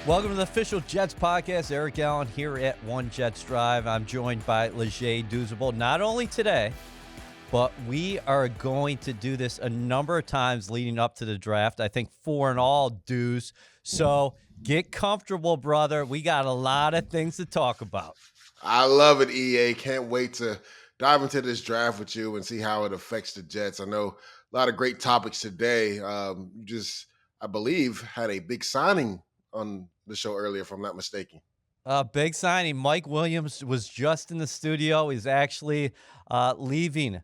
Welcome to the official Jets podcast. Eric Allen here at One Jets Drive. I'm joined by Leger Douzable. Not only today, but we are going to do this a number of times leading up to the draft. I think 4 in all, dues. So get comfortable, brother. We got a lot of things to talk about. I love it, EA. Can't wait to dive into this draft with you and see how it affects the Jets. I know a lot of great topics today. I believe, had a big signing on the show earlier, if I'm not mistaken. Big signing. Mike Williams was just in the studio. He's actually leaving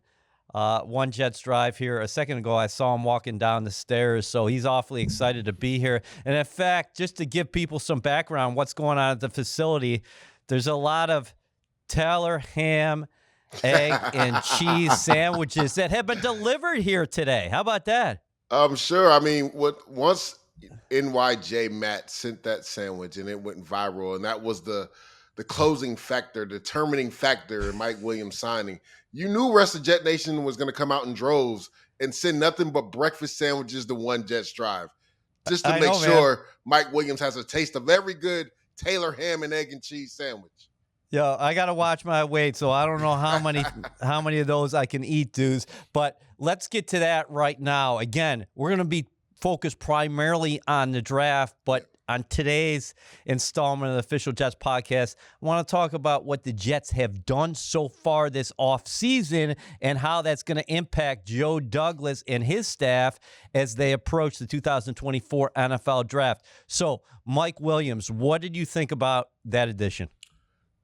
One Jets Drive here. A second ago, I saw him walking down the stairs, so he's awfully excited to be here. And in fact, just to give people some background, what's going on at the facility, there's a lot of Taylor ham, egg, and cheese sandwiches that have been delivered here today. How about that? I'm sure. I mean, once NYJ Matt sent that sandwich and it went viral, and that was the closing factor, determining factor in Mike Williams signing. You knew rest of Jet Nation was going to come out in droves and send nothing but breakfast sandwiches to One Jets Drive, just to make sure Mike Williams has a taste of every good Taylor ham and egg and cheese sandwich. Yeah, I got to watch my weight, so I don't know how many of those I can eat, dudes. But let's get to that right now. Again, we're going to be focused primarily on the draft, but on today's installment of the Official Jets podcast, I want to talk about what the Jets have done so far this offseason and how that's going to impact Joe Douglas and his staff as they approach the 2024 NFL draft. So, Mike Williams, what did you think about that addition?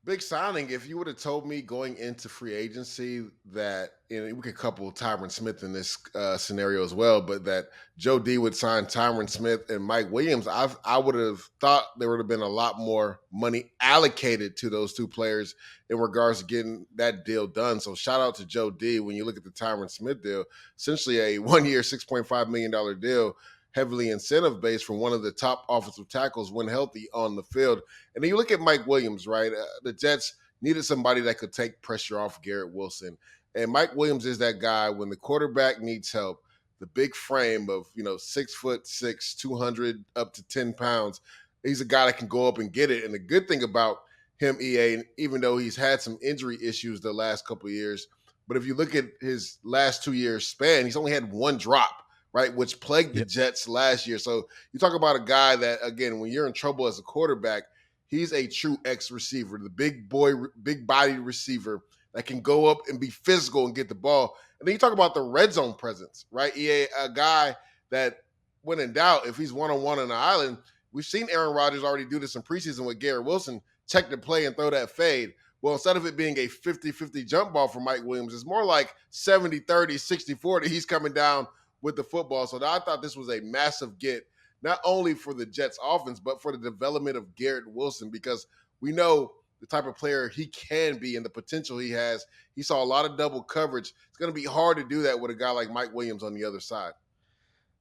Big signing. If you would have told me going into free agency that, we could couple Tyron Smith in this scenario as well, but that Joe D would sign Tyron Smith and Mike Williams, I would have thought there would have been a lot more money allocated to those two players in regards to getting that deal done. So shout out to Joe D. When you look at the Tyron Smith deal, essentially a 1-year, $6.5 million deal, heavily incentive-based from one of the top offensive tackles when healthy on the field. And then you look at Mike Williams, right? The Jets needed somebody that could take pressure off Garrett Wilson. And Mike Williams is that guy when the quarterback needs help, the big frame of, 6'6", 200 up to 10 pounds. He's a guy that can go up and get it. And the good thing about him, EA, even though he's had some injury issues the last couple of years, but if you look at his last 2 years span, he's only had one drop, right, which plagued the Jets last year. So you talk about a guy that, again, when you're in trouble as a quarterback, he's a true X receiver, the big body receiver that can go up and be physical and get the ball. And then you talk about the red zone presence, right? A guy that, when in doubt, if he's one-on-one on the island, we've seen Aaron Rodgers already do this in preseason with Garrett Wilson, check the play and throw that fade. Well, instead of it being a 50-50 jump ball for Mike Williams, it's more like 70-30, 60-40. He's coming down with the football. So I thought this was a massive get, not only for the Jets offense, but for the development of Garrett Wilson, because we know the type of player he can be and the potential he has. He saw a lot of double coverage. It's going to be hard to do that with a guy like Mike Williams on the other side.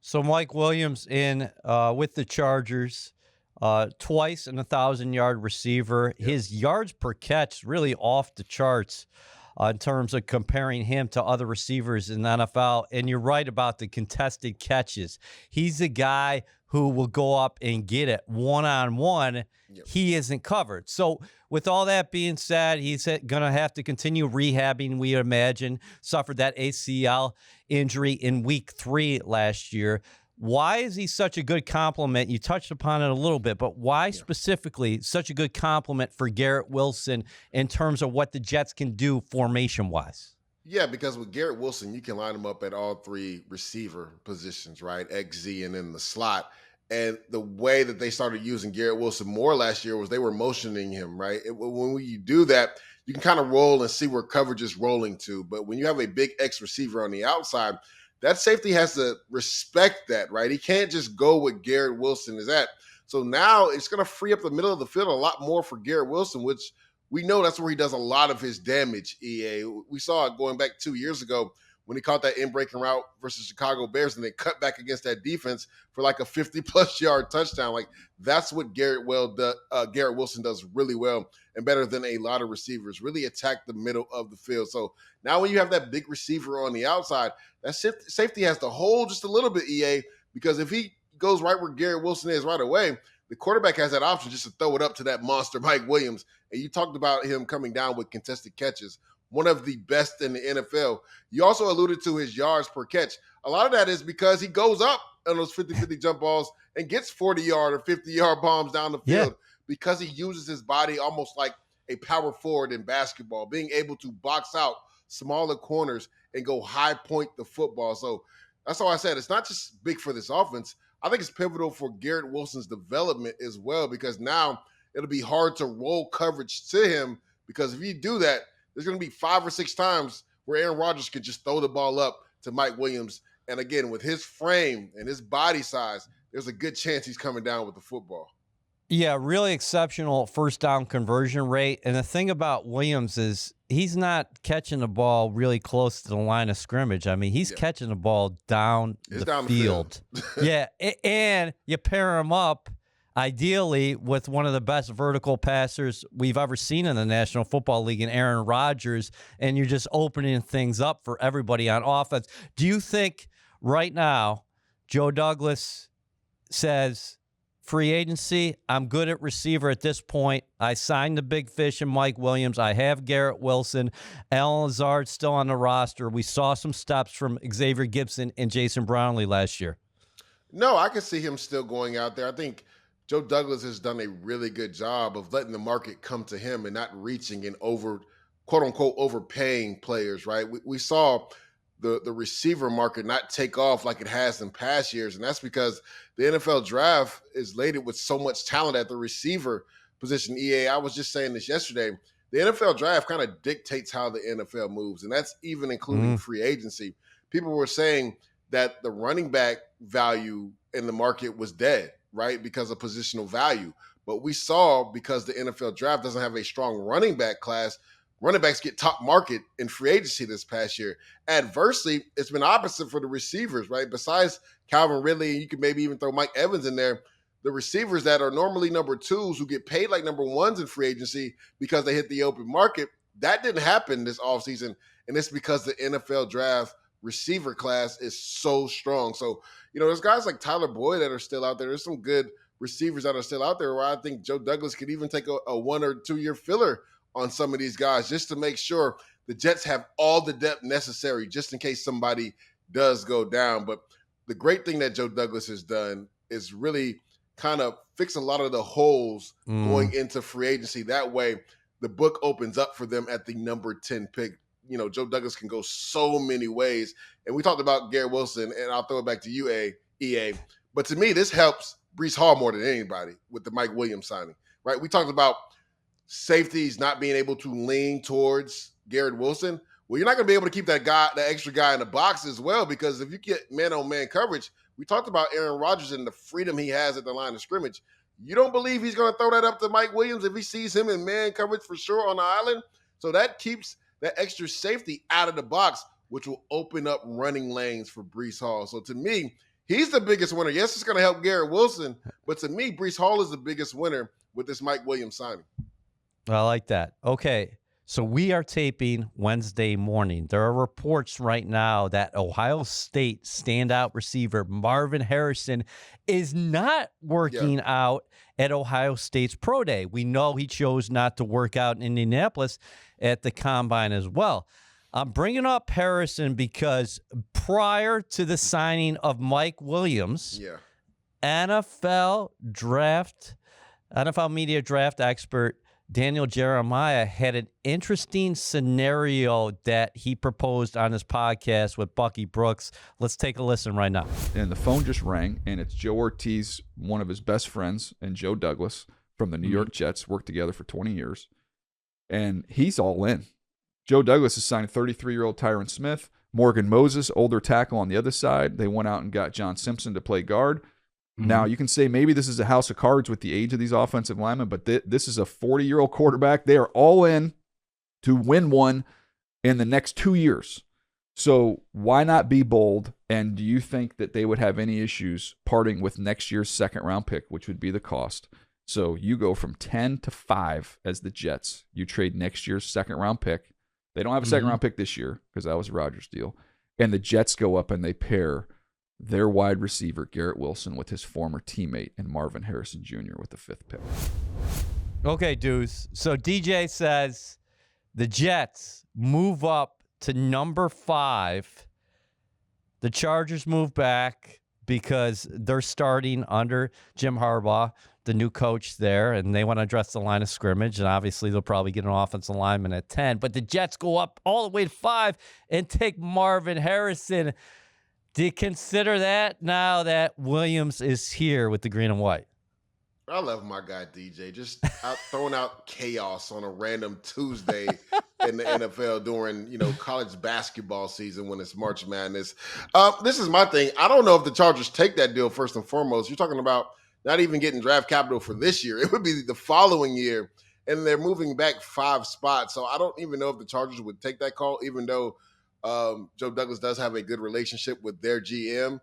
So Mike Williams with the Chargers, twice an 1,000-yard receiver. Yep. His yards per catch really off the charts in terms of comparing him to other receivers in the NFL. And you're right about the contested catches. He's a guy who will go up and get it one-on-one. Yep. He isn't covered. So with all that being said, he's going to have to continue rehabbing, we imagine. Suffered that ACL injury in week 3 last year. Why is he such a good compliment? You touched upon it a little bit, but why specifically such a good compliment for Garrett Wilson in terms of what the Jets can do formation-wise? Yeah, because with Garrett Wilson, you can line him up at all 3 receiver positions, right? XZ and in the slot. And the way that they started using Garrett Wilson more last year was they were motioning him, right? When you do that, you can kind of roll and see where coverage is rolling to. But when you have a big X receiver on the outside, that safety has to respect that, right? He can't just go with Garrett Wilson is at. So now it's going to free up the middle of the field a lot more for Garrett Wilson, which we know that's where he does a lot of his damage, EA. We saw it going back 2 years ago when he caught that in-breaking route versus Chicago Bears and they cut back against that defense for like a 50-plus yard touchdown. Like, that's what Garrett Wilson does really well and better than a lot of receivers, really attack the middle of the field. So now when you have that big receiver on the outside, that safety has to hold just a little bit, EA, because if he goes right where Garrett Wilson is right away, the quarterback has that option just to throw it up to that monster Mike Williams. And you talked about him coming down with contested catches, one of the best in the NFL. You also alluded to his yards per catch. A lot of that is because he goes up on those 50-50 jump balls and gets 40-yard or 50-yard bombs down the field because he uses his body almost like a power forward in basketball, being able to box out smaller corners and go high point the football. So that's all I said. It's not just big for this offense. I think it's pivotal for Garrett Wilson's development as well, because now it'll be hard to roll coverage to him, because if you do that, there's going to be 5 or 6 times where Aaron Rodgers can just throw the ball up to Mike Williams. And again, with his frame and his body size, there's a good chance he's coming down with the football. Yeah, really exceptional first down conversion rate. And the thing about Williams is he's not catching the ball really close to the line of scrimmage. I mean, he's catching the ball down the field. Yeah, and you pair him up ideally with one of the best vertical passers we've ever seen in the National Football League in Aaron Rodgers, and you're just opening things up for everybody on offense. Do you think right now Joe Douglas says, free agency, I'm good at receiver at this point. I signed the big fish in Mike Williams. I have Garrett Wilson. Alan Lazard's still on the roster. We saw some steps from Xavier Gibson and Jason Brownlee last year. No, I can see him still going out there. I think Joe Douglas has done a really good job of letting the market come to him and not reaching and quote unquote, overpaying players, right? We saw the receiver market not take off like it has in past years. And that's because the NFL draft is loaded with so much talent at the receiver position. EA, I was just saying this yesterday. The NFL draft kind of dictates how the NFL moves, and that's even including free agency. People were saying that the running back value in the market was dead, right, because of positional value. But we saw, because the NFL draft doesn't have a strong running back class, running backs get top market in free agency this past year. Adversely, it's been opposite for the receivers, right? Besides Calvin Ridley, you could maybe even throw Mike Evans in there. The receivers that are normally number 2s who get paid like number 1s in free agency because they hit the open market, that didn't happen this offseason. And it's because the NFL draft receiver class is so strong. So, there's guys like Tyler Boyd that are still out there. There's some good receivers that are still out there where I think Joe Douglas could even take a 1 or 2 year filler on some of these guys just to make sure the Jets have all the depth necessary just in case somebody does go down. But the great thing that Joe Douglas has done is really kind of fix a lot of the holes going into free agency. That way, the book opens up for them at the number 10 pick. Joe Douglas can go so many ways. And we talked about Garrett Wilson, and I'll throw it back to you, EA. But to me, this helps Breece Hall more than anybody with the Mike Williams signing, right? We talked about safeties not being able to lean towards Garrett Wilson. Well, you're not going to be able to keep that extra guy in the box as well, because if you get man-on-man coverage, we talked about Aaron Rodgers and the freedom he has at the line of scrimmage. You don't believe he's going to throw that up to Mike Williams if he sees him in man coverage for sure on the island? So that keeps that extra safety out of the box, which will open up running lanes for Breece Hall. So to me, he's the biggest winner. Yes, it's going to help Garrett Wilson, but to me, Breece Hall is the biggest winner with this Mike Williams signing. I like that. Okay, so we are taping Wednesday morning. There are reports right now that Ohio State standout receiver Marvin Harrison is not working out at Ohio State's Pro Day. We know he chose not to work out in Indianapolis at the Combine as well. I'm bringing up Harrison because prior to the signing of Mike Williams, NFL media draft expert Daniel Jeremiah had an interesting scenario that he proposed on his podcast with Bucky Brooks. Let's take a listen right now. And the phone just rang, and it's Joe Ortiz, one of his best friends, and Joe Douglas from the New York Jets, worked together for 20 years. And he's all in. Joe Douglas has signed 33-year-old Tyron Smith, Morgan Moses, older tackle on the other side. They went out and got John Simpson to play guard. Now, you can say maybe this is a house of cards with the age of these offensive linemen, but this is a 40-year-old quarterback. They are all in to win one in the next 2 years. So why not be bold? And do you think that they would have any issues parting with next year's second-round pick, which would be the cost? So you go from 10 to 5 as the Jets. You trade next year's second-round pick. They don't have a second-round pick this year because that was Rodgers' deal. And the Jets go up and they pair their wide receiver, Garrett Wilson, with his former teammate, and Marvin Harrison Jr. with the 5th pick. Okay, dudes. So DJ says the Jets move up to number 5. The Chargers move back because they're starting under Jim Harbaugh, the new coach there, and they want to address the line of scrimmage, and obviously they'll probably get an offensive lineman at 10. But the Jets go up all the way to 5 and take Marvin Harrison. Do you consider that now that Williams is here with the green and white? I love my guy DJ. Just throwing out chaos on a random Tuesday in the NFL during college basketball season when it's March Madness. This is my thing. I don't know if the Chargers take that deal first and foremost. You're talking about not even getting draft capital for this year. It would be the following year, and they're moving back 5 spots. So I don't even know if the Chargers would take that call, even though Joe Douglas does have a good relationship with their GM.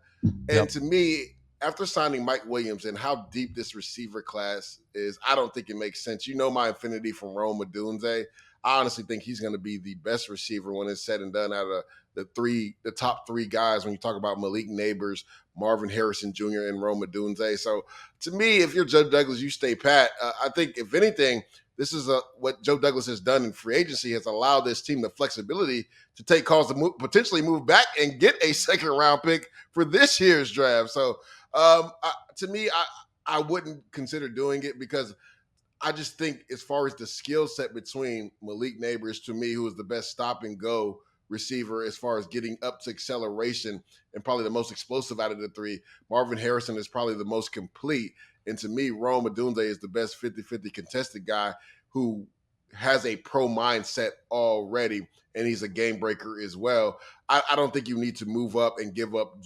And to me, after signing Mike Williams and how deep this receiver class is, I don't think it makes sense. You know my affinity for Rome Odunze. I honestly think he's going to be the best receiver when it's said and done out of the top 3 guys when you talk about Malik Neighbors, Marvin Harrison Jr., and Rome Odunze. So to me, if you're Joe Douglas, you stay pat. I think, if anything, this is what Joe Douglas has done in free agency, has allowed this team the flexibility to take calls to potentially move back and get a 2nd-round pick for this year's draft. So to me, I wouldn't consider doing it because I just think as far as the skill set between Malik Neighbors, to me, who is the best stop-and-go receiver as far as getting up to acceleration and probably the most explosive out of the 3, Marvin Harrison is probably the most complete. And to me, Rome Odunze is the best 50-50 contested guy who has a pro mindset already, and he's a game breaker as well. I don't think you need to move up and give up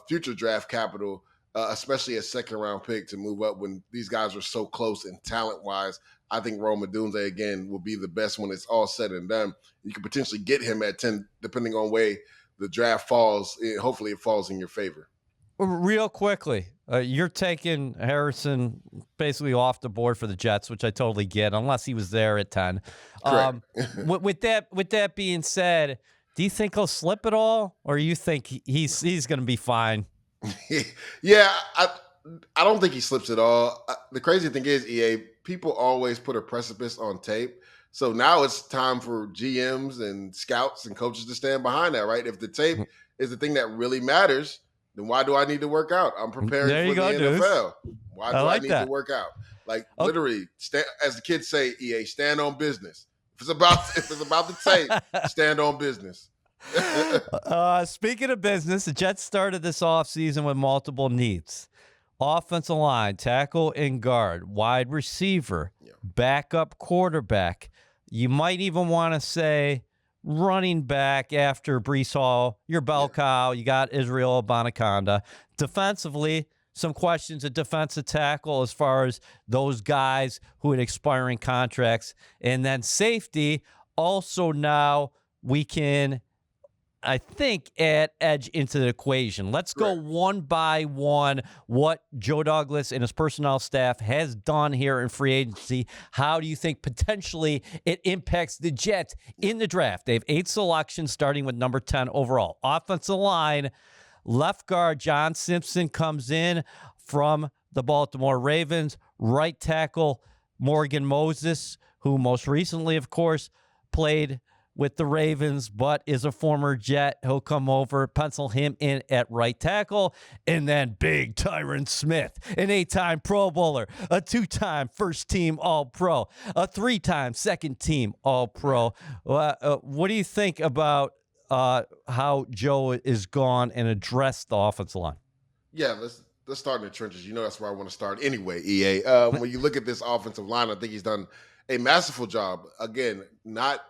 future draft capital, especially a 2nd-round pick, to move up when these guys are so close and talent-wise. I think Rome Odunze, again, will be the best when it's all said and done. You could potentially get him at 10, depending on way the draft falls. Hopefully it falls in your favor. Real quickly, you're taking Harrison basically off the board for the Jets, which I totally get, unless he was there at 10. With that being said, do you think he'll slip at all, or you think he's going to be fine? Yeah, I don't think he slips at all. The crazy thing is, EA, people always put a precipice on tape. So now it's time for GMs and scouts and coaches to stand behind that, right? If the tape is the thing that really matters, then why do I need to work out? I'm preparing for the NFL. Why do I need to work out? Literally, as the kids say, EA, stand on business. If it's about the tape, stand on business. Speaking of business, the Jets started this offseason with multiple needs. Offensive line, tackle and guard, wide receiver, backup quarterback. You might even want to say running back after Breece Hall, your bell cow. You got Israel Abanikanda. Defensively, some questions at defensive tackle as far as those guys who had expiring contracts. And then safety, also now we can, I think, add edge into the equation. Let's go one by one what Joe Douglas and his personnel staff has done here in free agency. How do you think potentially it impacts the Jets in the draft? They have 8 selections starting with number 10 overall. Offensive line, left guard John Simpson comes in from the Baltimore Ravens. Right tackle Morgan Moses, who most recently, of course, played with the Ravens, but is a former Jet. He'll come over, pencil him in at right tackle. And then big Tyron Smith, an 8-time Pro Bowler, a 2-time first-team All-Pro, a 3-time second-team All-Pro. What do you think about how Joe is gone and addressed the offensive line? Yeah, let's start in the trenches. You know that's where I want to start anyway, EA. When you look at this offensive line, I think he's done a masterful job. Again, not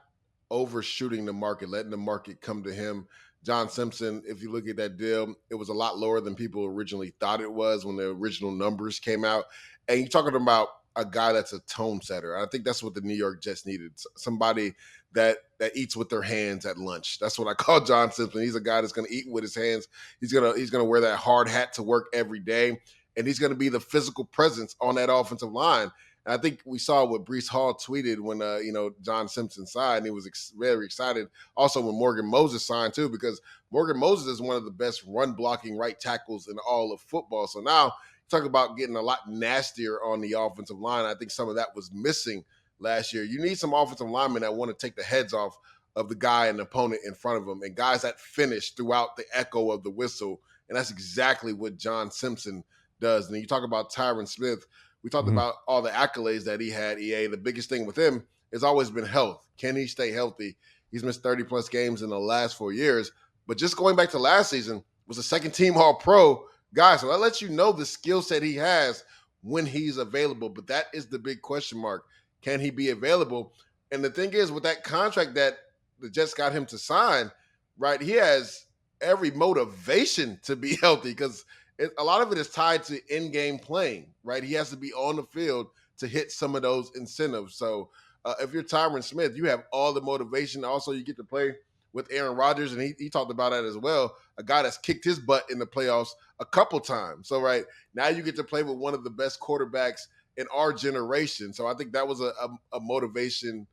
overshooting the market, letting the market come to him. John Simpson, if you look at that deal, it was a lot lower than people originally thought it was when the original numbers came out. And you're talking about a guy that's a tone setter. I think that's what the New York Jets needed. Somebody that eats with their hands at lunch. That's what I call John Simpson. He's a guy that's going to eat with his hands. He's going to wear that hard hat to work every day. And he's going to be the physical presence on that offensive line. And I think we saw what Breece Hall tweeted when John Simpson signed. He was very excited. Also, when Morgan Moses signed too, because Morgan Moses is one of the best run blocking right tackles in all of football. So now talk about getting a lot nastier on the offensive line. I think some of that was missing last year. You need some offensive linemen that want to take the heads off of the guy and the opponent in front of them, and guys that finish throughout the echo of the whistle. And that's exactly what John Simpson does. And you talk about Tyron Smith. We talked about all the accolades that he had, EA. The biggest thing with him has always been health. Can he stay healthy? He's missed 30-plus games in the last 4 years. But just going back to last season, was a second-team All-Pro guy. So that lets you know the skill set he has when he's available. But that is the big question mark. Can he be available? And the thing is, with that contract that the Jets got him to sign, right, he has every motivation to be healthy because a lot of it is tied to in-game playing, right? He has to be on the field to hit some of those incentives. So if you're Tyron Smith, you have all the motivation. Also, you get to play with Aaron Rodgers, and he talked about that as well, a guy that's kicked his butt in the playoffs a couple times. So, right, now you get to play with one of the best quarterbacks in our generation. So I think that was a motivation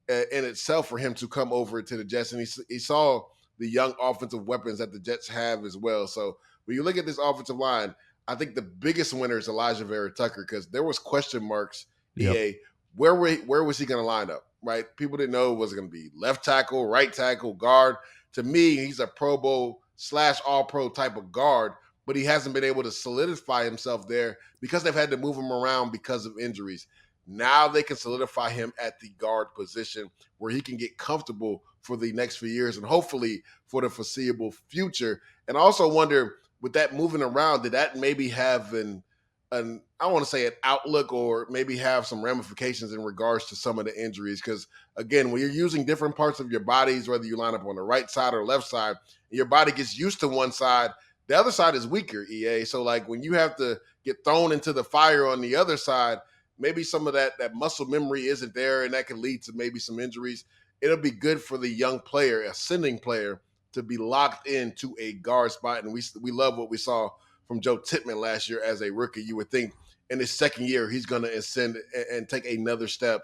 in itself for him to come over to the Jets. And he saw the young offensive weapons that the Jets have as well. So when you look at this offensive line, I think the biggest winner is Elijah Vera Tucker because there was question marks, EA. Where was he going to line up, right? People didn't know was it going to be left tackle, right tackle, guard. To me, he's a Pro Bowl / All-Pro type of guard, but he hasn't been able to solidify himself there because they've had to move him around because of injuries. Now they can solidify him at the guard position where he can get comfortable for the next few years and hopefully for the foreseeable future. And I also wonder, with that moving around, did that maybe have I don't want to say an outlook or maybe have some ramifications in regards to some of the injuries? Because, again, when you're using different parts of your bodies, whether you line up on the right side or left side, your body gets used to one side, the other side is weaker, EA. So, like, when you have to get thrown into the fire on the other side, maybe some of that muscle memory isn't there, and that can lead to maybe some injuries. It'll be good for the young player, ascending player, to be locked into a guard spot. And we love what we saw from Joe Tippmann last year as a rookie. You would think in his second year he's going to ascend and take another step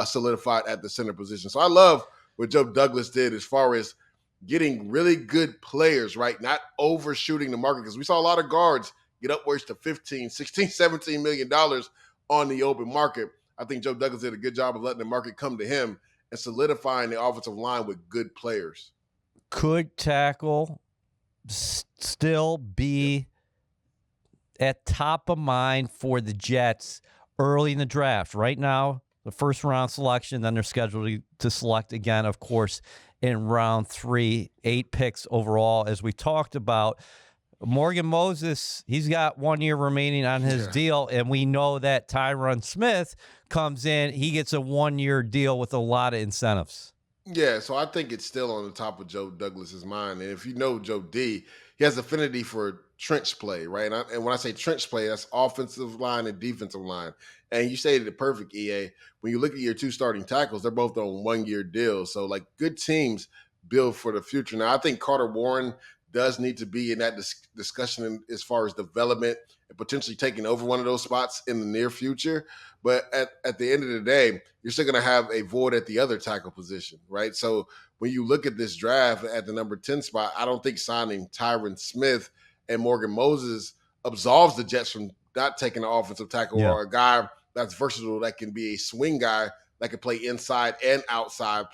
solidified at the center position. So I love what Joe Douglas did as far as getting really good players, right? Not overshooting the market, because we saw a lot of guards get upwards to $15, $16, $17 million on the open market. I think Joe Douglas did a good job of letting the market come to him and solidifying the offensive line with good players. Could tackle still be at top of mind for the Jets early in the draft? Right now, the first round selection, then they're scheduled to select again, of course, in round 3, 8 picks overall. As we talked about, Morgan Moses, he's got 1 year remaining on his deal, and we know that Tyron Smith comes in, he gets a 1 year deal with a lot of incentives. Yeah, so I think it's still on the top of Joe Douglas's mind. And if you know Joe D, he has affinity for trench play, right? And when I say trench play, that's offensive line and defensive line. And you stated it perfect, EA. When you look at your two starting tackles, they're both on 1 year deals. So, like, good teams build for the future. Now, I think Carter Warren does need to be in that discussion as far as development and potentially taking over one of those spots in the near future. But at the end of the day, you're still going to have a void at the other tackle position, right? So when you look at this draft at the number 10 spot, I don't think signing Tyron Smith and Morgan Moses absolves the Jets from not taking an offensive tackle or a guy that's versatile, that can be a swing guy that can play inside and outside.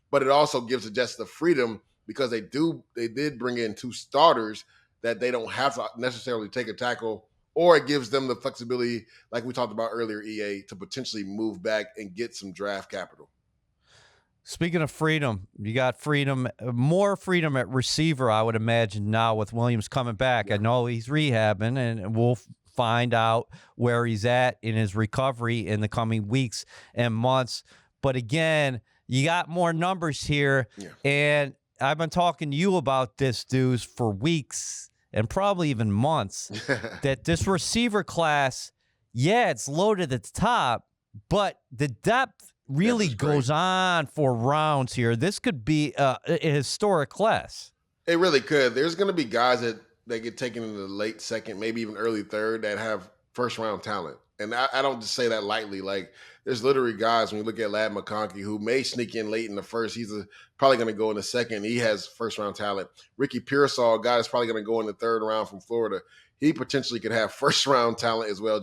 But it also gives the Jets the freedom, because they did bring in 2 starters, that they don't have to necessarily take a tackle, or it gives them the flexibility, like we talked about earlier, EA, to potentially move back and get some draft capital. Speaking of freedom, you got freedom, more freedom at receiver, I would imagine, now with Williams coming back. I know he's rehabbing, and we'll find out where he's at in his recovery in the coming weeks and months. But again, you got more numbers here, and I've been talking to you about this, Douz, for weeks and probably even months, that this receiver class, it's loaded at the top, but the depth really goes on for rounds here. This could be a historic class. It really could. There's going to be guys that get taken in the late second, maybe even early third, that have first round talent. And I don't just say that lightly. Like, there's literally guys, when you look at Lad McConkey, who may sneak in late in the first. He's probably going to go in the second. He has first round talent. Ricky Pearsall, a guy that's probably going to go in the third round from Florida. He potentially could have first round talent as well.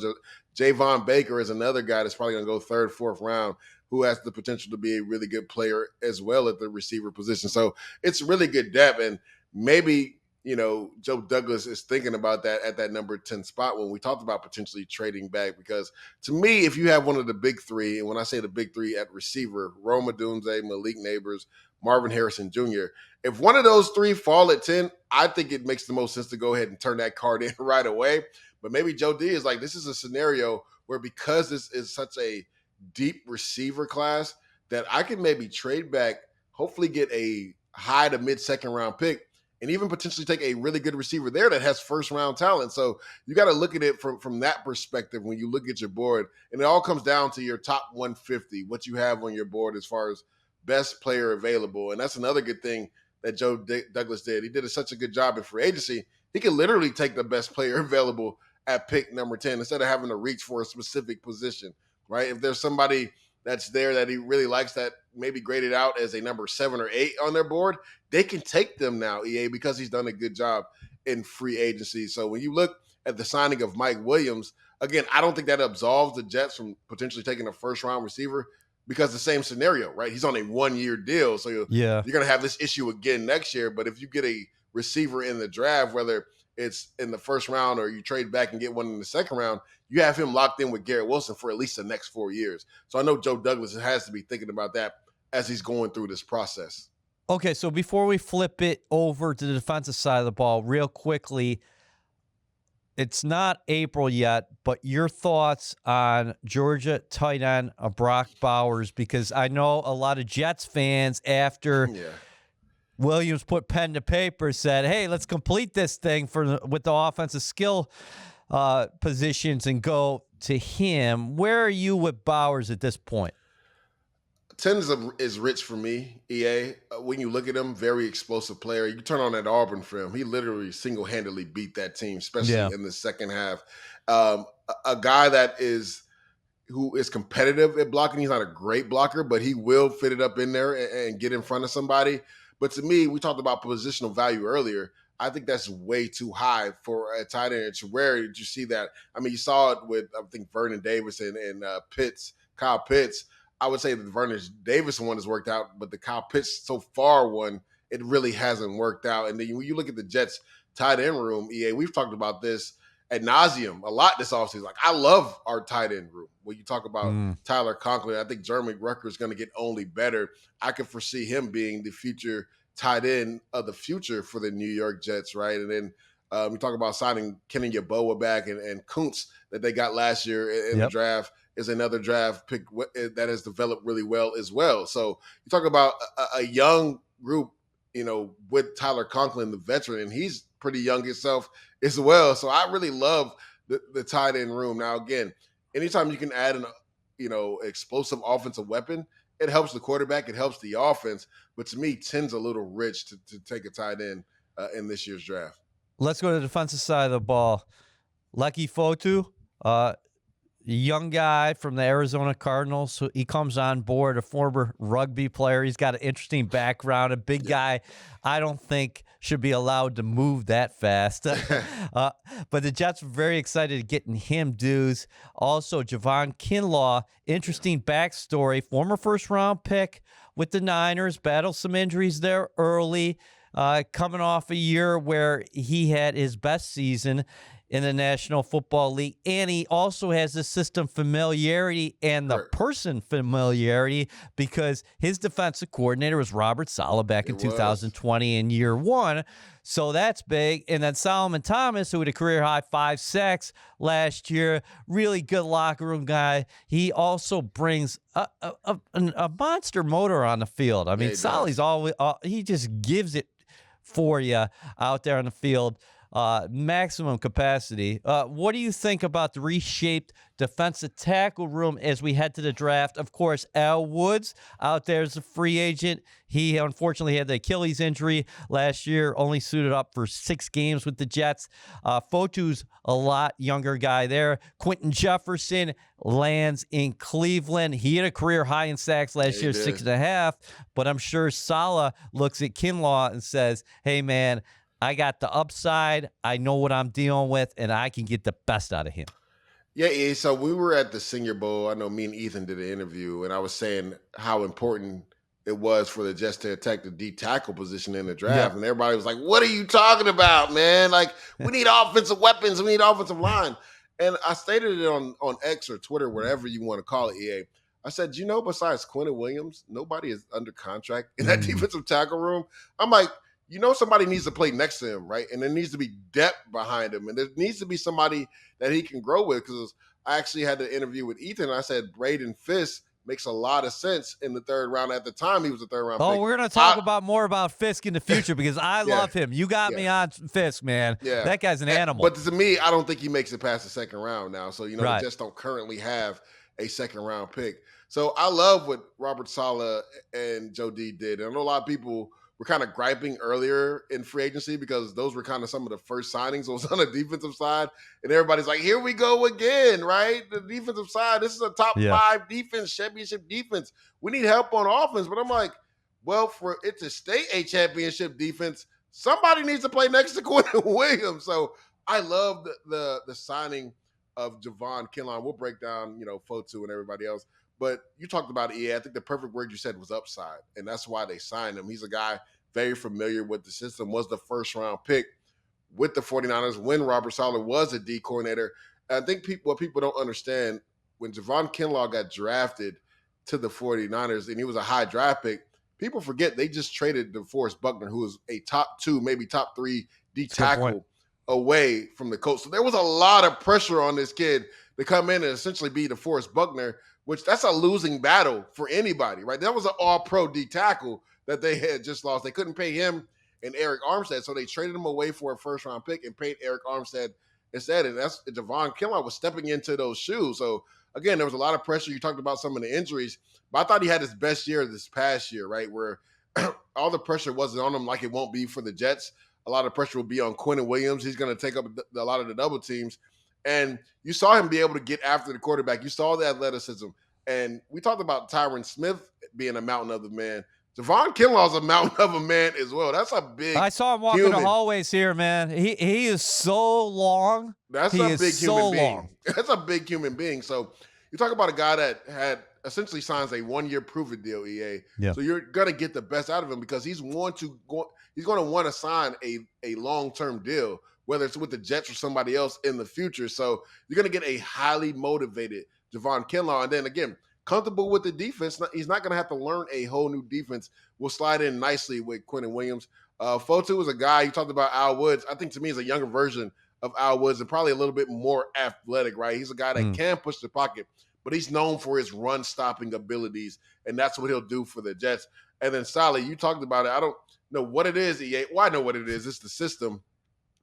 Javon Baker is another guy that's probably going to go third, fourth round, who has the potential to be a really good player as well at the receiver position. So it's really good depth. And maybe, Joe Douglas is thinking about that at that number 10 spot when we talked about potentially trading back. Because to me, if you have one of the big three, and when I say the big three at receiver, Rome Odunze, Malik Neighbors, Marvin Harrison Jr., if one of those three fall at 10, I think it makes the most sense to go ahead and turn that card in right away. But maybe Joe D is like, this is a scenario where, because this is such a deep receiver class, that I can maybe trade back, hopefully get a high to mid second round pick, and even potentially take a really good receiver there that has first round talent. So you got to look at it from that perspective when you look at your board. And it all comes down to your top 150, what you have on your board as far as best player available. And that's another good thing that Joe Douglas did. He did such a good job in free agency. He could literally take the best player available at pick number 10 instead of having to reach for a specific position, right? If there's somebody that's there that he really likes that maybe graded out as a number 7 or 8 on their board, they can take them now, EA, because he's done a good job in free agency. So when you look at the signing of Mike Williams, again, I don't think that absolves the Jets from potentially taking a first-round receiver, because the same scenario, right? He's on a 1-year deal, so you're going to have this issue again next year. But if you get a receiver in the draft, whether it's in the first round or you trade back and get one in the second round, you have him locked in with Garrett Wilson for at least the next 4 years. So I know Joe Douglas has to be thinking about that as he's going through this process. Okay, so before we flip it over to the defensive side of the ball, real quickly, it's not April yet, but your thoughts on Georgia tight end Brock Bowers, because I know a lot of Jets fans, after Williams put pen to paper, said, hey, let's complete this thing with the offensive skill positions and go to him. Where are you with Bowers at this point? 10 is rich for me, EA. When you look at him, very explosive player. You turn on that Auburn film, he literally single-handedly beat that team, especially in the second half. A guy who is competitive at blocking. He's not a great blocker, but he will fit it up in there and get in front of somebody. But to me, we talked about positional value earlier. I think that's way too high for a tight end. It's rare that you see that. I mean, you saw it with, I think, Vernon Davis and Kyle Pitts. I would say the Vernon Davis one has worked out, but the Kyle Pitts so far one, it really hasn't worked out. And then when you look at the Jets tight end room, EA, we've talked about this ad nauseum a lot this offseason. Like, I love our tight end room. When you talk about Tyler Conklin, I think Jeremy Rucker is going to get only better. I could foresee him being the future tight end of the future for the New York Jets, right? And then we talk about signing Kenny Yeboah back and Kuntz that they got last year in the draft is another draft pick that has developed really well as well. So you talk about a young group, with Tyler Conklin, the veteran, and he's pretty young himself as well. So I really love the tight end room. Now, again, anytime you can add an explosive offensive weapon, it helps the quarterback, it helps the offense. But to me, 10's a little rich to take a tight end in this year's draft. Let's go to the defensive side of the ball. Leki Fotu, young guy from the Arizona Cardinals. So he comes on board, a former rugby player. He's got an interesting background, a big guy. I don't think should be allowed to move that fast. But the Jets were very excited getting him, dudes. Also, Javon Kinlaw, interesting backstory, former first-round pick with the Niners, battled some injuries there early, coming off a year where he had his best season in the National Football League. And he also has the system familiarity and the person familiarity, because his defensive coordinator was Robert Saleh back in 2020 in year one. So that's big. And then Solomon Thomas, who had a career-high 5 sacks last year, really good locker room guy. He also brings a monster motor on the field. I mean, Saleh's always he just gives it for you out there on the field. maximum capacity. What do you think about the reshaped defensive tackle room as we head to the draft? Of course, Al Woods out there as a free agent. He unfortunately had the Achilles injury last year, only suited up for 6 games with the Jets. Fotu's a lot younger guy there. Quentin Jefferson lands in Cleveland. He had a career high in sacks last year, 6.5. But I'm sure Saleh looks at Kinlaw and says, hey, man, I got the upside. I know what I'm dealing with, and I can get the best out of him. Yeah, so we were at the Senior Bowl. I know me and Ethan did an interview, and I was saying how important it was for the Jets to attack the D tackle position in the draft. And everybody was like, what are you talking about, man? Like, we need offensive weapons. We need offensive line. And I stated it on X or Twitter, whatever you want to call it, EA. I said, besides Quentin Williams, nobody is under contract in that defensive tackle room. I'm like, somebody needs to play next to him, right? And there needs to be depth behind him. And there needs to be somebody that he can grow with. Because I actually had the interview with Ethan. And I said, Braden Fisk makes a lot of sense in the 3rd round. At the time, he was a 3rd round pick. We're going to talk more about Fisk in the future because I love him. You got me on Fisk, man. Yeah. That guy's an animal. But to me, I don't think he makes it past the 2nd round now. So, the Jets don't currently have a 2nd round pick. So I love what Robert Saleh and Joe D did. And I know a lot of people were kind of griping earlier in free agency because those were kind of some of the first signings. It was on the defensive side. And everybody's like, here we go again, right? The defensive side, this is a top 5 defense, championship defense. We need help on offense. But I'm like, well, for it to stay a championship defense, somebody needs to play next to Quentin Williams. So I love the signing of Javon Kinlaw. We'll break down, Fotu and everybody else. But you talked about EA. I think the perfect word you said was upside, and that's why they signed him. He's a guy very familiar with the system, was the 1st round pick with the 49ers when Robert Saleh was a D coordinator. And I think what people don't understand, when Javon Kinlaw got drafted to the 49ers and he was a high draft pick, people forget they just traded DeForest Buckner, who was a top 2, maybe top 3 D tackle away from the coach. So there was a lot of pressure on this kid to come in and essentially be DeForest Buckner, which that's a losing battle for anybody, right? That was an all-pro D tackle that they had just lost. They couldn't pay him and Eric Armstead, so they traded him away for a 1st-round pick and paid Eric Armstead instead. And that's Javon Kinlaw was stepping into those shoes. So, again, there was a lot of pressure. You talked about some of the injuries, but I thought he had his best year this past year, right, where all the pressure wasn't on him like it won't be for the Jets. A lot of pressure will be on Quentin Williams. He's going to take up a lot of the double teams. And you saw him be able to get after the quarterback. You saw the athleticism. And we talked about Tyron Smith being a mountain of a man. Javon Kinlaw's a mountain of a man as well. That's a big I saw him walking the hallways here, man. He is so long. That's a big human being. That's a big human being. So you talk about a guy that had essentially signs a 1-year prove-it deal, EA. Yeah. So you're going to get the best out of him because he's going to want to sign a long-term deal, whether it's with the Jets or somebody else in the future. So you're going to get a highly motivated Javon Kinlaw. And then again, comfortable with the defense. He's not going to have to learn a whole new defense. We'll slide in nicely with Quentin Williams. Fotu was a guy, you talked about Al Woods. I think to me he's a younger version of Al Woods and probably a little bit more athletic, right? He's a guy that can push the pocket, but he's known for his run-stopping abilities, and that's what he'll do for the Jets. And then Saleh, you talked about it. I don't know what it is, EA. Well, I know what it is. It's the system.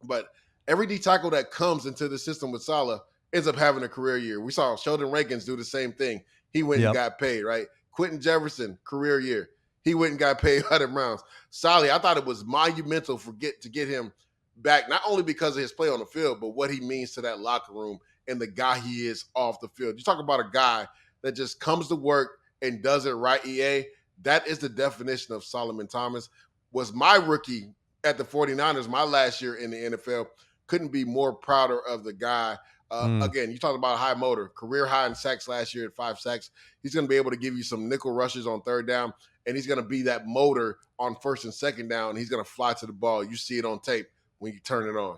But every D tackle that comes into the system with Saleh ends up having a career year. We saw Sheldon Rankins do the same thing. He went and got paid, right? Quentin Jefferson, career year. He went and got paid by the Browns. Saleh, I thought it was monumental to get him back, not only because of his play on the field, but what he means to that locker room and the guy he is off the field. You talk about a guy that just comes to work and does it right, EA. That is the definition of Solomon Thomas. Was my rookie at the 49ers, my last year in the NFL. Couldn't be more prouder of the guy. Again, you talked about high motor, career high in sacks last year at 5 sacks. He's going to be able to give you some nickel rushes on 3rd down, and he's going to be that motor on 1st and 2nd down, and he's going to fly to the ball. You see it on tape when you turn it on.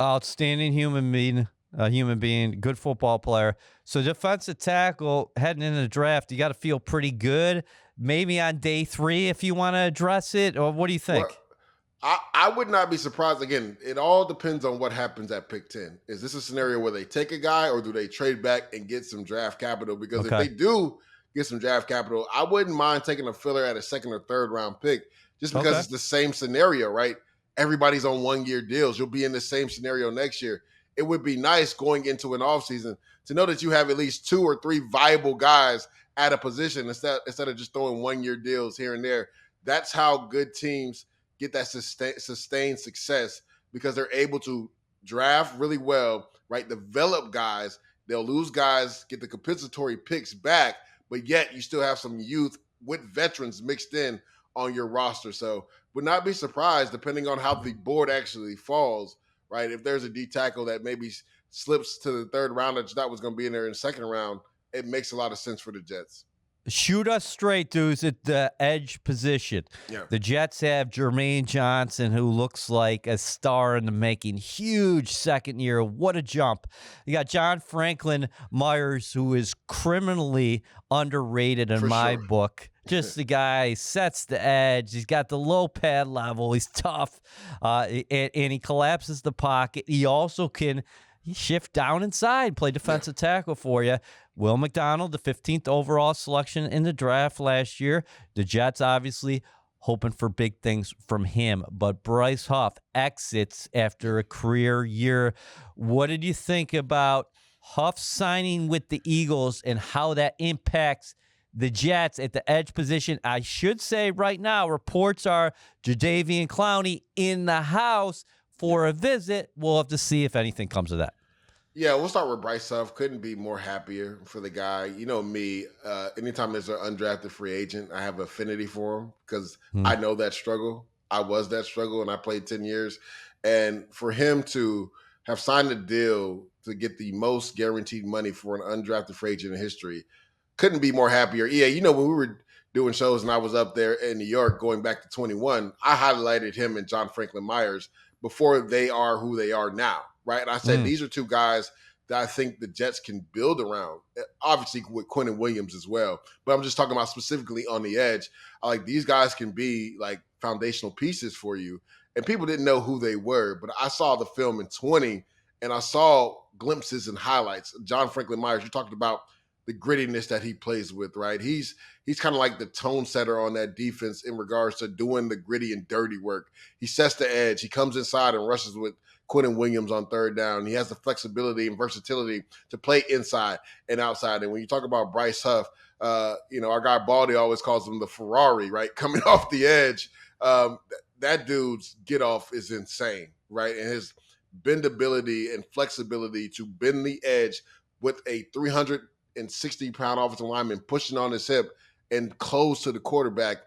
Outstanding human being, good football player. So defensive tackle, heading into the draft, you got to feel pretty good. Maybe on day 3 if you want to address it, or what do you think? Well, I would not be surprised. Again, it all depends on what happens at pick 10. Is this a scenario where they take a guy or do they trade back and get some draft capital? Because if they do get some draft capital, I wouldn't mind taking a filler at a 2nd or 3rd round pick just because it's the same scenario, right? everybody's on 1-year deals. You'll be in the same scenario next year. It would be nice going into an offseason to know that you have at least 2 or 3 viable guys at a position instead of just throwing 1-year deals here and there. That's how good teams get that sustained success, because they're able to draft really well, right? Develop guys. They'll lose guys, get the compensatory picks back, but yet you still have some youth with veterans mixed in on your roster. So would not be surprised, depending on how the board actually falls, right? If there's a D tackle that maybe slips to the third round that was going to be in there in the second round, it makes a lot of sense for the Jets. Shoot us straight, dudes, at the edge position. Yeah. The Jets have Jermaine Johnson, who looks like a star in the making. Huge second year. What a jump. You got John Franklin Myers, who is criminally underrated in my book. Just the guy sets the edge. He's got the low pad level. He's tough, and he collapses the pocket. He also can shift down inside, play defensive tackle for you. Will McDonald, the 15th overall selection in the draft last year. The Jets obviously hoping for big things from him. But Bryce Huff exits after a career year. What did you think about Huff signing with the Eagles and how that impacts the Jets at the edge position? I should say right now, reports are Jadeveon Clowney in the house for a visit. We'll have to see if anything comes of that. Yeah, we'll start with Bryce Huff. Couldn't be more happier for the guy. You know me, anytime there's an undrafted free agent, I have affinity for him because I know that struggle. I was that struggle, and I played 10 years. And for him to have signed a deal to get the most guaranteed money for an undrafted free agent in history, couldn't be more happier. Yeah, you know, when we were doing shows and I was up there in New York going back to 21, I highlighted him and John Franklin Myers before they are who they are now. Right. And I said, these are 2 guys that I think the Jets can build around, obviously with Quinnen Williams as well. But I'm just talking about specifically on the edge. I like these guys can be like foundational pieces for you. And people didn't know who they were, but I saw the film in 20 and I saw glimpses and highlights. John Franklin Myers, you talked about the grittiness that he plays with, right? He's kind of like the tone setter on that defense in regards to doing the gritty and dirty work. He sets the edge. He comes inside and rushes with Quinnen Williams on third down. He has the flexibility and versatility to play inside and outside. And when you talk about Bryce Huff, you know, our guy Baldy always calls him the Ferrari, right? Coming off the edge, that dude's get off is insane, right? And his bendability and flexibility to bend the edge with a 360-pound offensive lineman pushing on his hip and close to the quarterback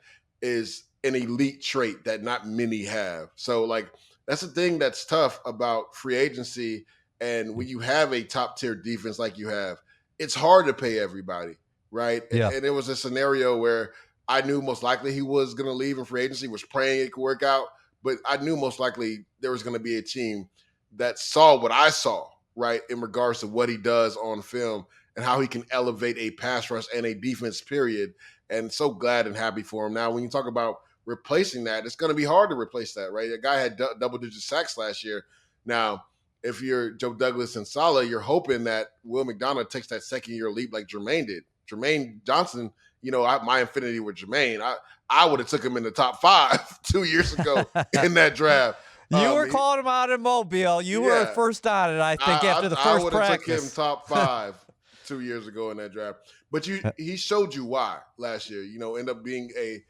is an elite trait that not many have. So, like, that's the thing that's tough about free agency. And when you have a top-tier defense like you have, it's hard to pay everybody, right? Yeah. And it was a scenario where I knew most likely he was going to leave in free agency, was praying it could work out, but I knew most likely there was going to be a team that saw what I saw, right, in regards to what he does on film and how he can elevate a pass rush and a defense, period. And so glad and happy for him. Now, when you talk about replacing that, it's going to be hard to replace that, right? A guy had double-digit sacks last year. Now, if you're Joe Douglas and Saleh, you're hoping that Will McDonald takes that second-year leap like Jermaine did. Jermaine Johnson, you know, my affinity with Jermaine, I would have took him in the top 5 2 years ago in that draft. You were calling him out in Mobile. You were first on it, I think, after the first I practice. I would have took him top 5 2 years ago in that draft. But he showed you why last year. You know, end up being a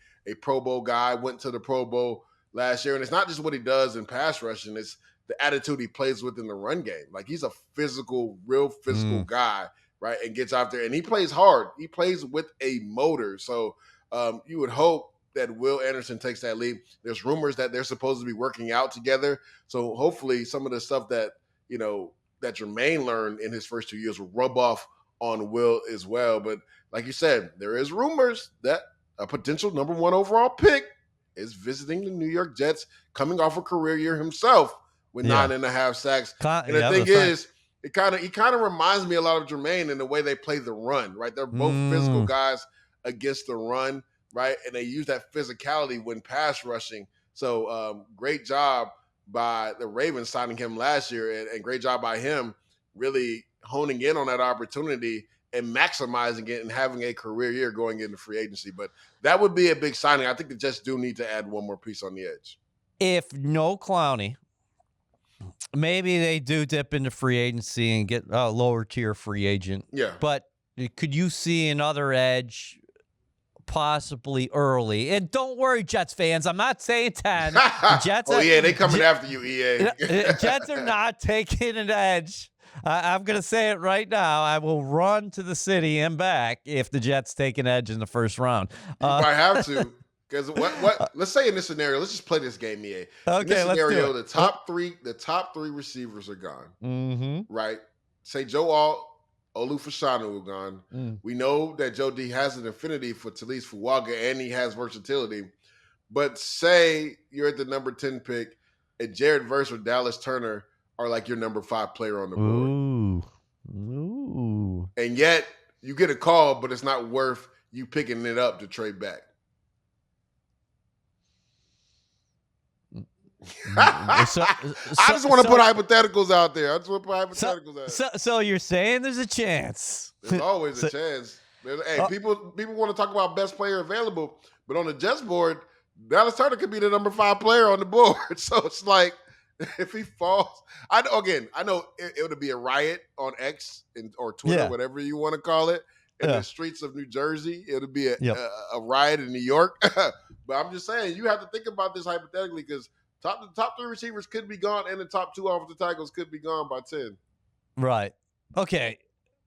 Pro Bowl guy, went to the Pro Bowl last year. And it's not just what he does in pass rushing, it's the attitude he plays with in the run game. Like, he's a real physical guy, right? And gets out there and he plays hard. He plays with a motor. So you would hope that Will Anderson takes that lead. There's rumors that they're supposed to be working out together. So hopefully some of the stuff that, you know, that Jermaine learned in his first 2 years will rub off on Will as well. But like you said, there is rumors that a potential number 1 overall pick is visiting the New York Jets, coming off a career year himself with 9.5 sacks. And the thing is, he kind of reminds me a lot of Jermaine in the way they play the run, right? They're both physical guys against the run, right? And they use that physicality when pass rushing. So great job by the Ravens signing him last year, and great job by him really honing in on that opportunity and maximizing it and having a career year going into free agency. But that would be a big signing. I think the Jets do need to add one more piece on the edge. if no Clowney, maybe they do dip into free agency and get a lower tier free agent. Yeah. But could you see another edge possibly early? And don't worry, Jets fans. I'm not saying 10. The Jets they coming after you, EA. Jets are not taking an edge. I'm going to say it right now. I will run to the city and back if the Jets take an edge in the first round. You might have to. Because what? Let's say in this scenario, let's just play this game, EA. Okay, in this scenario, let's the top three receivers are gone. Mm-hmm. Right? Say Joe Alt, Olu Fashanu are gone. Mm. We know that Joe D has an affinity for Talise Fuaga and he has versatility. But say you're at the number 10 pick and Jared Verse or Dallas Turner are like your number 5 player on the board. Ooh. And yet you get a call, but it's not worth you picking it up to trade back. I just want to put hypotheticals out there. So you're saying there's a chance. There's always a chance. People want to talk about best player available, but on the Jets board, Dallas Turner could be the number 5 player on the board. So it's like if he falls, I know it would be a riot on X or Twitter, whatever you want to call it, in the streets of New Jersey. It would be a riot in New York. But I'm just saying, you have to think about this hypothetically because the top 3 receivers could be gone, and the top 2 offensive tackles could be gone by 10. Right. Okay.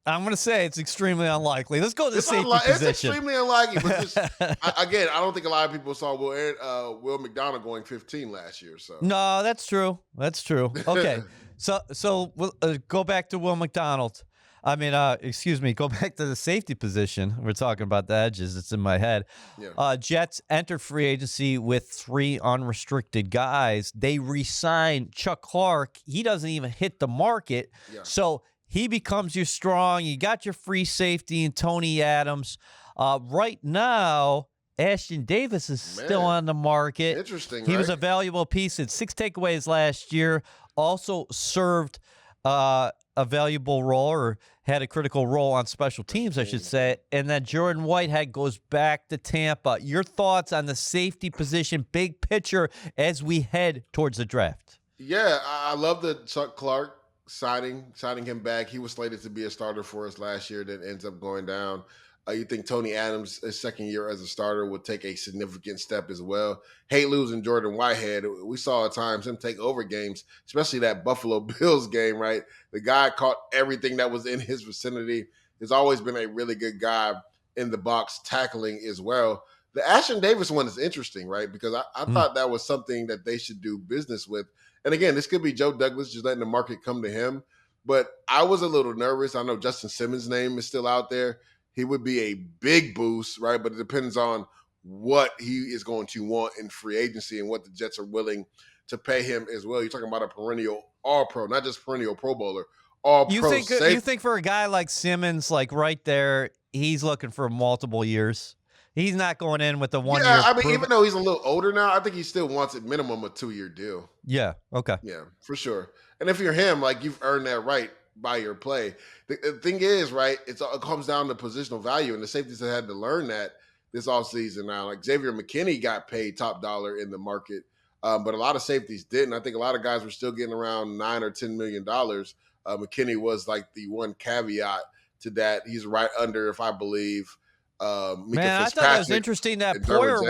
I'm going to say it's extremely unlikely. Let's go to the safety position. It's extremely unlikely. But I don't think a lot of people saw Will McDonald going 15 last year. So no, that's true. That's true. Okay. so we'll go back to Will McDonald. Go back to the safety position. We're talking about the edges. It's in my head. Yeah. Jets enter free agency with 3 unrestricted guys. They re-sign Chuck Clark. He doesn't even hit the market. Yeah. So he becomes your strong. You got your free safety and Tony Adams. Right now, Ashton Davis is still on the market. Interesting, He was a valuable piece in 6 takeaways last year. Also served a valuable role or had a critical role on special teams, I should say. And then Jordan Whitehead goes back to Tampa. Your thoughts on the safety position, big picture, as we head towards the draft? Yeah, I love the Chuck Clark signing him back. He was slated to be a starter for us last year that ends up going down. You think Tony Adams, his second year as a starter, would take a significant step as well. Hate losing Jordan Whitehead. We saw at times him take over games, especially that Buffalo Bills game, right? The guy caught everything that was in his vicinity. He's always been a really good guy in the box tackling as well. The Ashton Davis one is interesting, right? Because I thought that was something that they should do business with. And again, this could be Joe Douglas just letting the market come to him. But I was a little nervous. I know Justin Simmons' name is still out there. He would be a big boost, right? But it depends on what he is going to want in free agency and what the Jets are willing to pay him as well. You're talking about a perennial All-Pro, not just perennial Pro Bowler, All-Pro. You think for a guy like Simmons, like right there, he's looking for multiple years? He's not going in with the 1 year. Yeah, I mean, even though he's a little older now, I think he still wants at minimum a 2-year deal. Yeah, okay. Yeah, for sure. And if you're him, like you've earned that right by your play. The thing is, right, it comes down to positional value, and the safeties have had to learn that this offseason now. Like Xavier McKinney got paid top dollar in the market, but a lot of safeties didn't. I think a lot of guys were still getting around $9 or $10 million. McKinney was like the one caveat to that. He's right under, if I believe, Man, I thought that was interesting that Poyer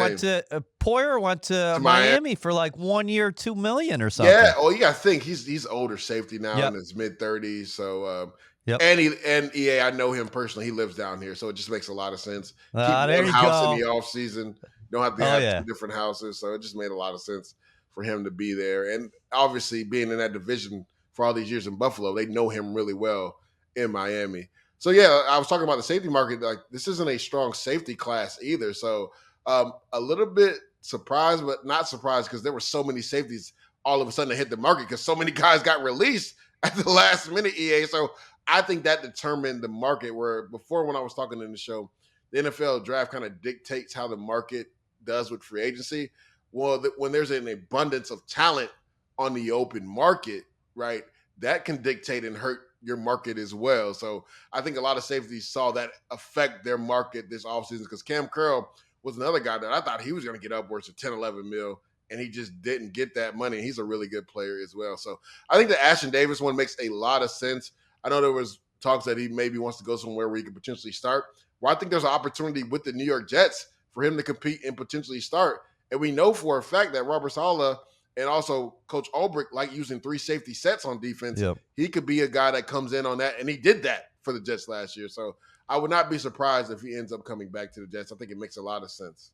went to Miami for like 1 year, $2 million or something. Yeah, well, you got to think he's older safety now in his mid-30s. So, and EA, I know him personally. He lives down here, so it just makes a lot of sense. Keep one house in the off season. Don't have to have 2 different houses, so it just made a lot of sense for him to be there. And obviously, being in that division for all these years in Buffalo, they know him really well in Miami. So, yeah, I was talking about the safety market. Like, this isn't a strong safety class either. So, a little bit surprised, but not surprised because there were so many safeties all of a sudden that hit the market because so many guys got released at the last minute, EA. So, I think that determined the market where before when I was talking in the show, the NFL draft kind of dictates how the market does with free agency. Well, when there's an abundance of talent on the open market, right, that can dictate and hurt your market as well. So I think a lot of safeties saw that affect their market this offseason because Cam Curl was another guy that I thought he was going to get upwards of 10, 11 mil, and he just didn't get that money. He's a really good player as well. So I think the Ashton Davis one makes a lot of sense. I know there was talks that he maybe wants to go somewhere where he could potentially start. Well, I think there's an opportunity with the New York Jets for him to compete and potentially start. And we know for a fact that Robert Saleh and also Coach Ulbrich like using 3 safety sets on defense. Yep. He could be a guy that comes in on that, and he did that for the Jets last year. So I would not be surprised if he ends up coming back to the Jets. I think it makes a lot of sense.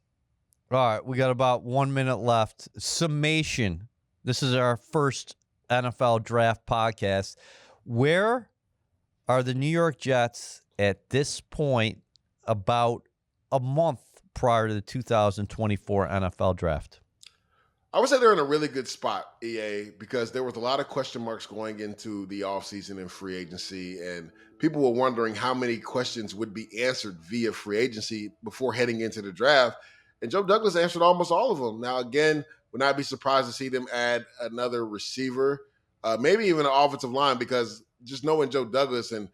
All right, we got about 1 minute left. Summation. This is our first NFL draft podcast. Where are the New York Jets at this point, about a month prior to the 2024 NFL draft? I would say they're in a really good spot, EA, because there was a lot of question marks going into the offseason and free agency, and people were wondering how many questions would be answered via free agency before heading into the draft. And Joe Douglas answered almost all of them. Now, again, would not be surprised to see them add another receiver, maybe even an offensive line, because just knowing Joe Douglas and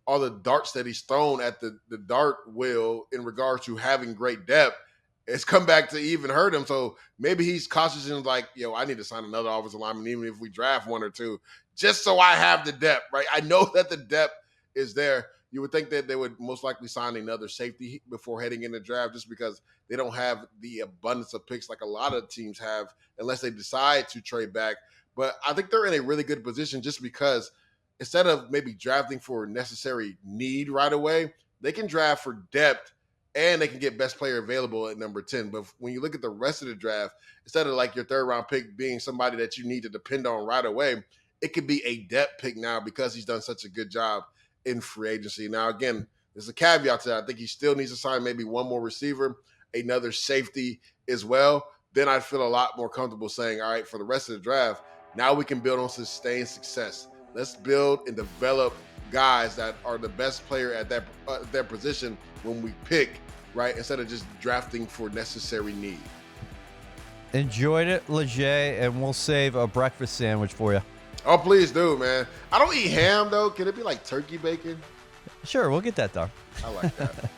all the darts that he's thrown at the dart wheel in regards to having great depth, it's come back to even hurt him. So maybe he's cautious and like, I need to sign another offensive lineman, even if we draft 1 or 2, just so I have the depth, right? I know that the depth is there. You would think that they would most likely sign another safety before heading in the draft, just because they don't have the abundance of picks like a lot of teams have, unless they decide to trade back. But I think they're in a really good position just because instead of maybe drafting for necessary need right away, they can draft for depth and they can get best player available at number 10. But when you look at the rest of the draft, instead of like your 3rd round pick being somebody that you need to depend on right away, it could be a depth pick now because he's done such a good job in free agency. Now, again, there's a caveat to that. I think he still needs to sign maybe 1 more receiver, another safety as well. Then I'd feel a lot more comfortable saying, all right, for the rest of the draft, now we can build on sustained success. Let's build and develop guys that are the best player at their position when we pick, right? Instead of just drafting for necessary need. Enjoyed it, Leger, and we'll save a breakfast sandwich for you. Oh, please do, man. I don't eat ham, though. Can it be like turkey bacon? Sure, we'll get that done. I like that.